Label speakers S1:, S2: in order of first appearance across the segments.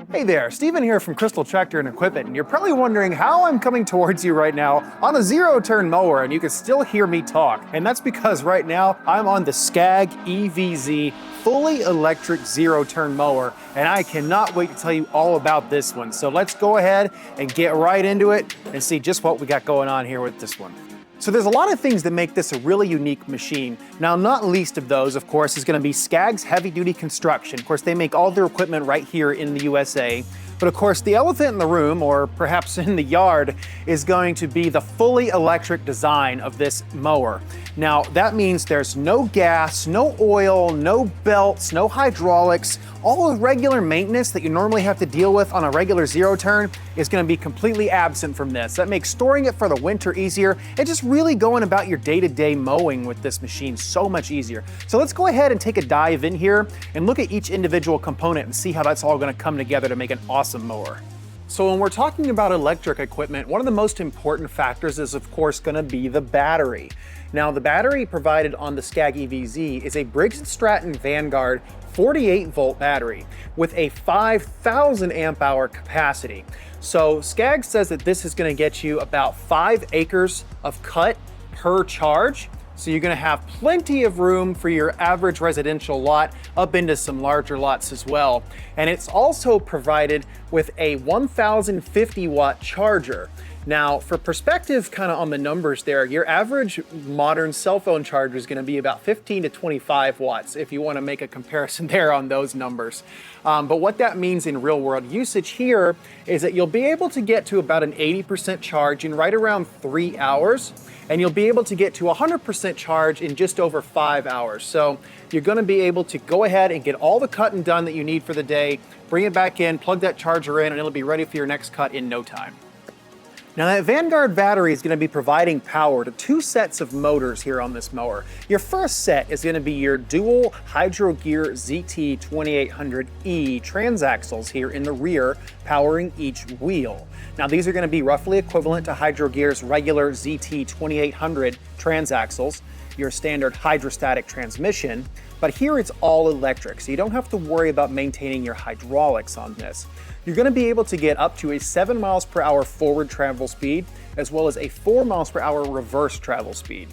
S1: Hey there, Steven here from Crystal Tractor and Equipment, and you're probably wondering how I'm coming towards you right now on a zero-turn mower and you can still hear me talk. And that's because right now I'm on the SCAG EVZ fully electric zero-turn mower, and I cannot wait to tell you all about this one. So let's go ahead and get right into it and see just what we got going on here with this one. So there's a lot of things that make this a really unique machine. Now, not least of those, of course, is going to be SCAG's heavy-duty construction. Of course, they make all their equipment right here in the USA. But of course, the elephant in the room, or perhaps in the yard, is going to be the fully electric design of this mower. Now, that means there's no gas, no oil, no belts, no hydraulics. All the regular maintenance that you normally have to deal with on a regular zero-turn is going to be completely absent from this. That makes storing it for the winter easier and just really going about your day-to-day mowing with this machine so much easier. So let's go ahead and take a dive in here and look at each individual component and see how that's all going to come together to make an awesome mower. So when we're talking about electric equipment, one of the most important factors is of course going to be the battery. Now, the battery provided on the SCAG EVZ is a Briggs & Stratton Vanguard 48-volt battery with a 5,000 amp hour capacity. So SCAG says that this is going to get you about 5 acres of cut per charge. So you're going to have plenty of room for your average residential lot up into some larger lots as well. And it's also provided with a 1050 watt charger. Now, for perspective kind of on the numbers there, your average modern cell phone charger is going to be about 15 to 25 watts if you want to make a comparison there on those numbers. But what that means in real world usage here is that you'll be able to get to about an 80% charge in right around 3 hours, and you'll be able to get to 100% charge in just over 5 hours. So you're going to be able to go ahead and get all the cutting done that you need for the day, bring it back in, plug that charger in, and it'll be ready for your next cut in no time. Now, that Vanguard battery is going to be providing power to 2 sets of motors here on this mower. Your first set is going to be your dual Hydro Gear ZT2800E transaxles here in the rear, powering each wheel. Now, these are going to be roughly equivalent to Hydro Gear's regular ZT2800 transaxles, your standard hydrostatic transmission, but here it's all electric, so you don't have to worry about maintaining your hydraulics on this. You're going to be able to get up to a 7 miles per hour forward travel speed, as well as a 4 miles per hour reverse travel speed.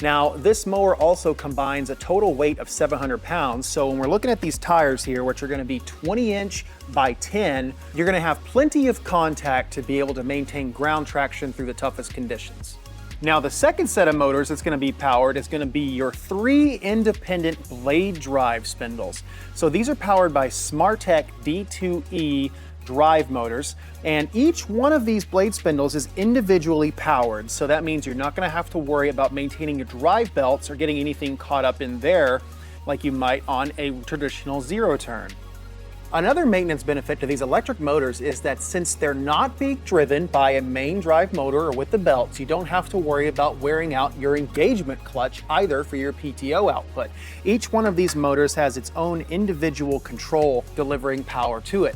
S1: Now, this mower also combines a total weight of 700 pounds, so when we're looking at these tires here, which are going to be 20-inch by 10, you're going to have plenty of contact to be able to maintain ground traction through the toughest conditions. Now, the second set of motors that's going to be powered is going to be your 3 independent blade drive spindles. So these are powered by SmartTech D2E drive motors, and each one of these blade spindles is individually powered. So that means you're not going to have to worry about maintaining your drive belts or getting anything caught up in there like you might on a traditional zero-turn. Another maintenance benefit to these electric motors is that since they're not being driven by a main drive motor or with the belts, you don't have to worry about wearing out your engagement clutch either for your PTO output. Each one of these motors has its own individual control delivering power to it.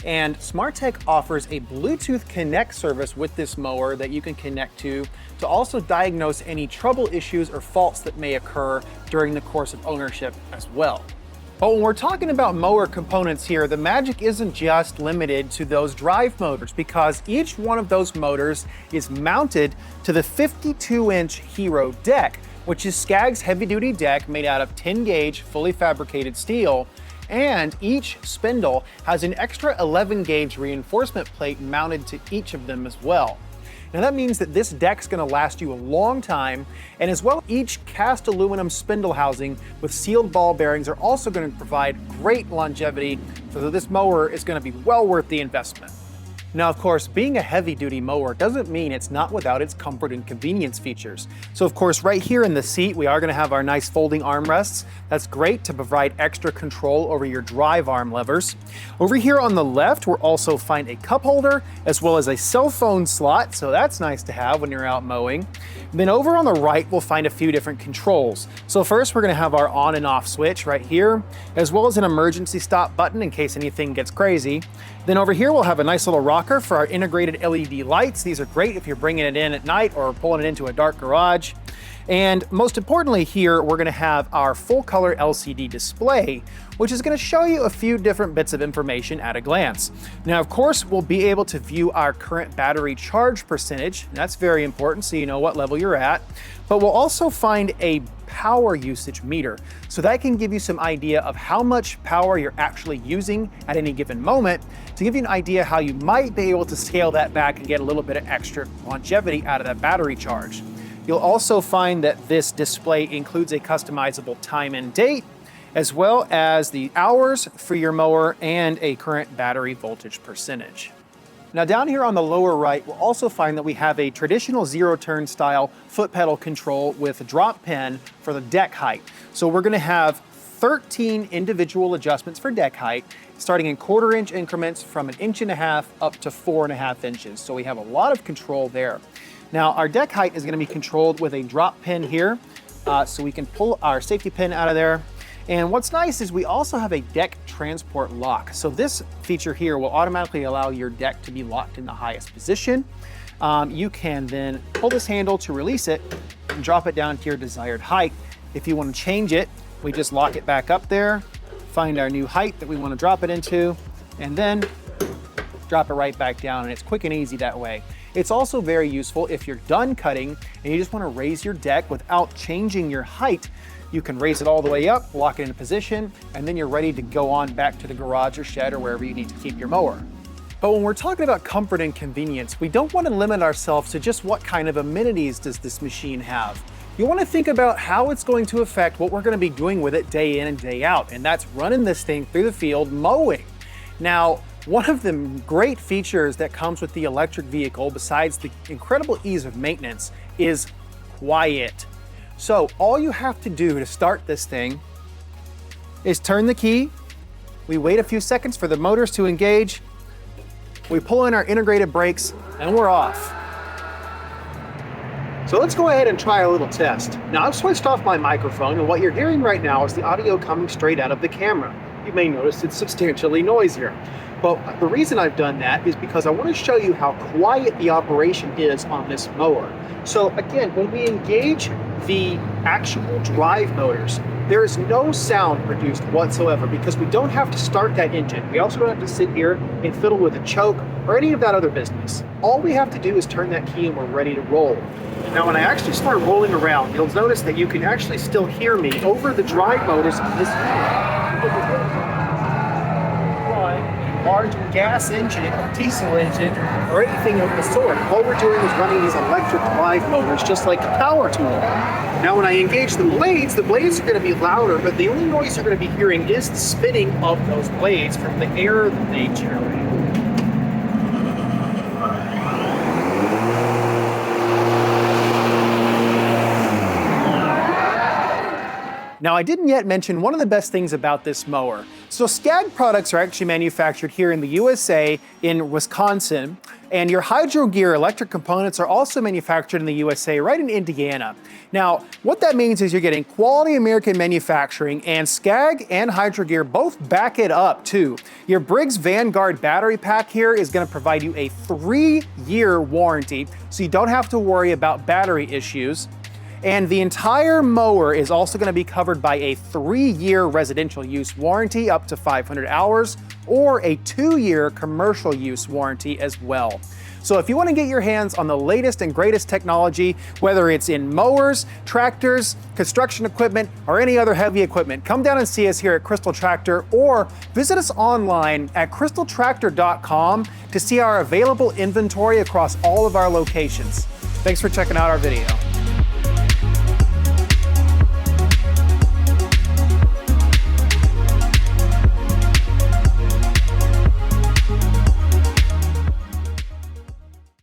S1: And SmartTech offers a Bluetooth Connect service with this mower that you can connect to also diagnose any trouble issues or faults that may occur during the course of ownership as well. But when we're talking about mower components here, the magic isn't just limited to those drive motors, because each one of those motors is mounted to the 52-inch Hero deck, which is SCAG's heavy-duty deck made out of 10-gauge fully fabricated steel, and each spindle has an extra 11-gauge reinforcement plate mounted to each of them as well. Now that means that this deck's going to last you a long time, and as well, each cast aluminum spindle housing with sealed ball bearings are also going to provide great longevity, so this mower is going to be well worth the investment. Now, of course, being a heavy-duty mower doesn't mean it's not without its comfort and convenience features. So, of course, right here in the seat, we are going to have our nice folding armrests. That's great to provide extra control over your drive arm levers. Over here on the left, we'll also find a cup holder as well as a cell phone slot, so that's nice to have when you're out mowing. Then over on the right, we'll find a few different controls. So first, we're going to have our on and off switch right here, as well as an emergency stop button in case anything gets crazy. Then over here, we'll have a nice little rocker for our integrated LED lights. These are great if you're bringing it in at night or pulling it into a dark garage. And most importantly here, we're gonna have our full color LCD display, which is gonna show you a few different bits of information at a glance. Now, of course, we'll be able to view our current battery charge percentage. And that's very important, so you know what level you're at. But we'll also find a power usage meter. So that can give you some idea of how much power you're actually using at any given moment, to give you an idea how you might be able to scale that back and get a little bit of extra longevity out of that battery charge. You'll also find that this display includes a customizable time and date, as well as the hours for your mower and a current battery voltage percentage. Now down here on the lower right, we'll also find that we have a traditional zero-turn style foot pedal control with a drop pin for the deck height. So we're gonna have 13 individual adjustments for deck height, starting in 1/4 inch increments from 1.5 inches up to 4.5 inches. So we have a lot of control there. Now our deck height is gonna be controlled with a drop pin here, so we can pull our safety pin out of there. And what's nice is we also have a deck transport lock. So this feature here will automatically allow your deck to be locked in the highest position. You can then pull this handle to release it and drop it down to your desired height. If you want to change it, we just lock it back up there, find our new height that we want to drop it into, and then drop it right back down, and it's quick and easy that way. It's also very useful if you're done cutting and you just want to raise your deck without changing your height. You can raise it all the way up, lock it into position, and then you're ready to go on back to the garage or shed or wherever you need to keep your mower. But when we're talking about comfort and convenience, we don't want to limit ourselves to just what kind of amenities does this machine have. You want to think about how it's going to affect what we're going to be doing with it day in and day out, and that's running this thing through the field mowing. Now, one of the great features that comes with the electric vehicle, besides the incredible ease of maintenance, is quiet. So all you have to do to start this thing is turn the key, we wait a few seconds for the motors to engage, we pull in our integrated brakes, and we're off. So let's go ahead and try a little test. Now I've switched off my microphone, and what you're hearing right now is the audio coming straight out of the camera. You may notice it's substantially noisier. But the reason I've done that is because I want to show you how quiet the operation is on this mower. So again, when we engage the actual drive motors, there is no sound produced whatsoever because we don't have to start that engine. We also don't have to sit here and fiddle with a choke or any of that other business. All we have to do is turn that key and we're ready to roll. Now when I actually start rolling around, you'll notice that you can actually still hear me over the drive motors of this large gas engine, diesel engine, or anything of the sort. All we're doing is running these electric drive motors just like a power tool. Now when I engage the blades are going to be louder, but the only noise you're going to be hearing is the spinning of those blades from the air that they generate. Now, I didn't yet mention one of the best things about this mower. So SCAG products are actually manufactured here in the USA, in Wisconsin, and your Hydro Gear electric components are also manufactured in the USA, right in Indiana. Now, what that means is you're getting quality American manufacturing, and SCAG and Hydro Gear both back it up too. Your Briggs Vanguard battery pack here is gonna provide you a 3-year warranty, so you don't have to worry about battery issues. And the entire mower is also going to be covered by a 3-year residential use warranty up to 500 hours or a 2-year commercial use warranty as well. So if you want to get your hands on the latest and greatest technology, whether it's in mowers, tractors, construction equipment, or any other heavy equipment, come down and see us here at Crystal Tractor or visit us online at crystaltractor.com to see our available inventory across all of our locations. Thanks for checking out our video.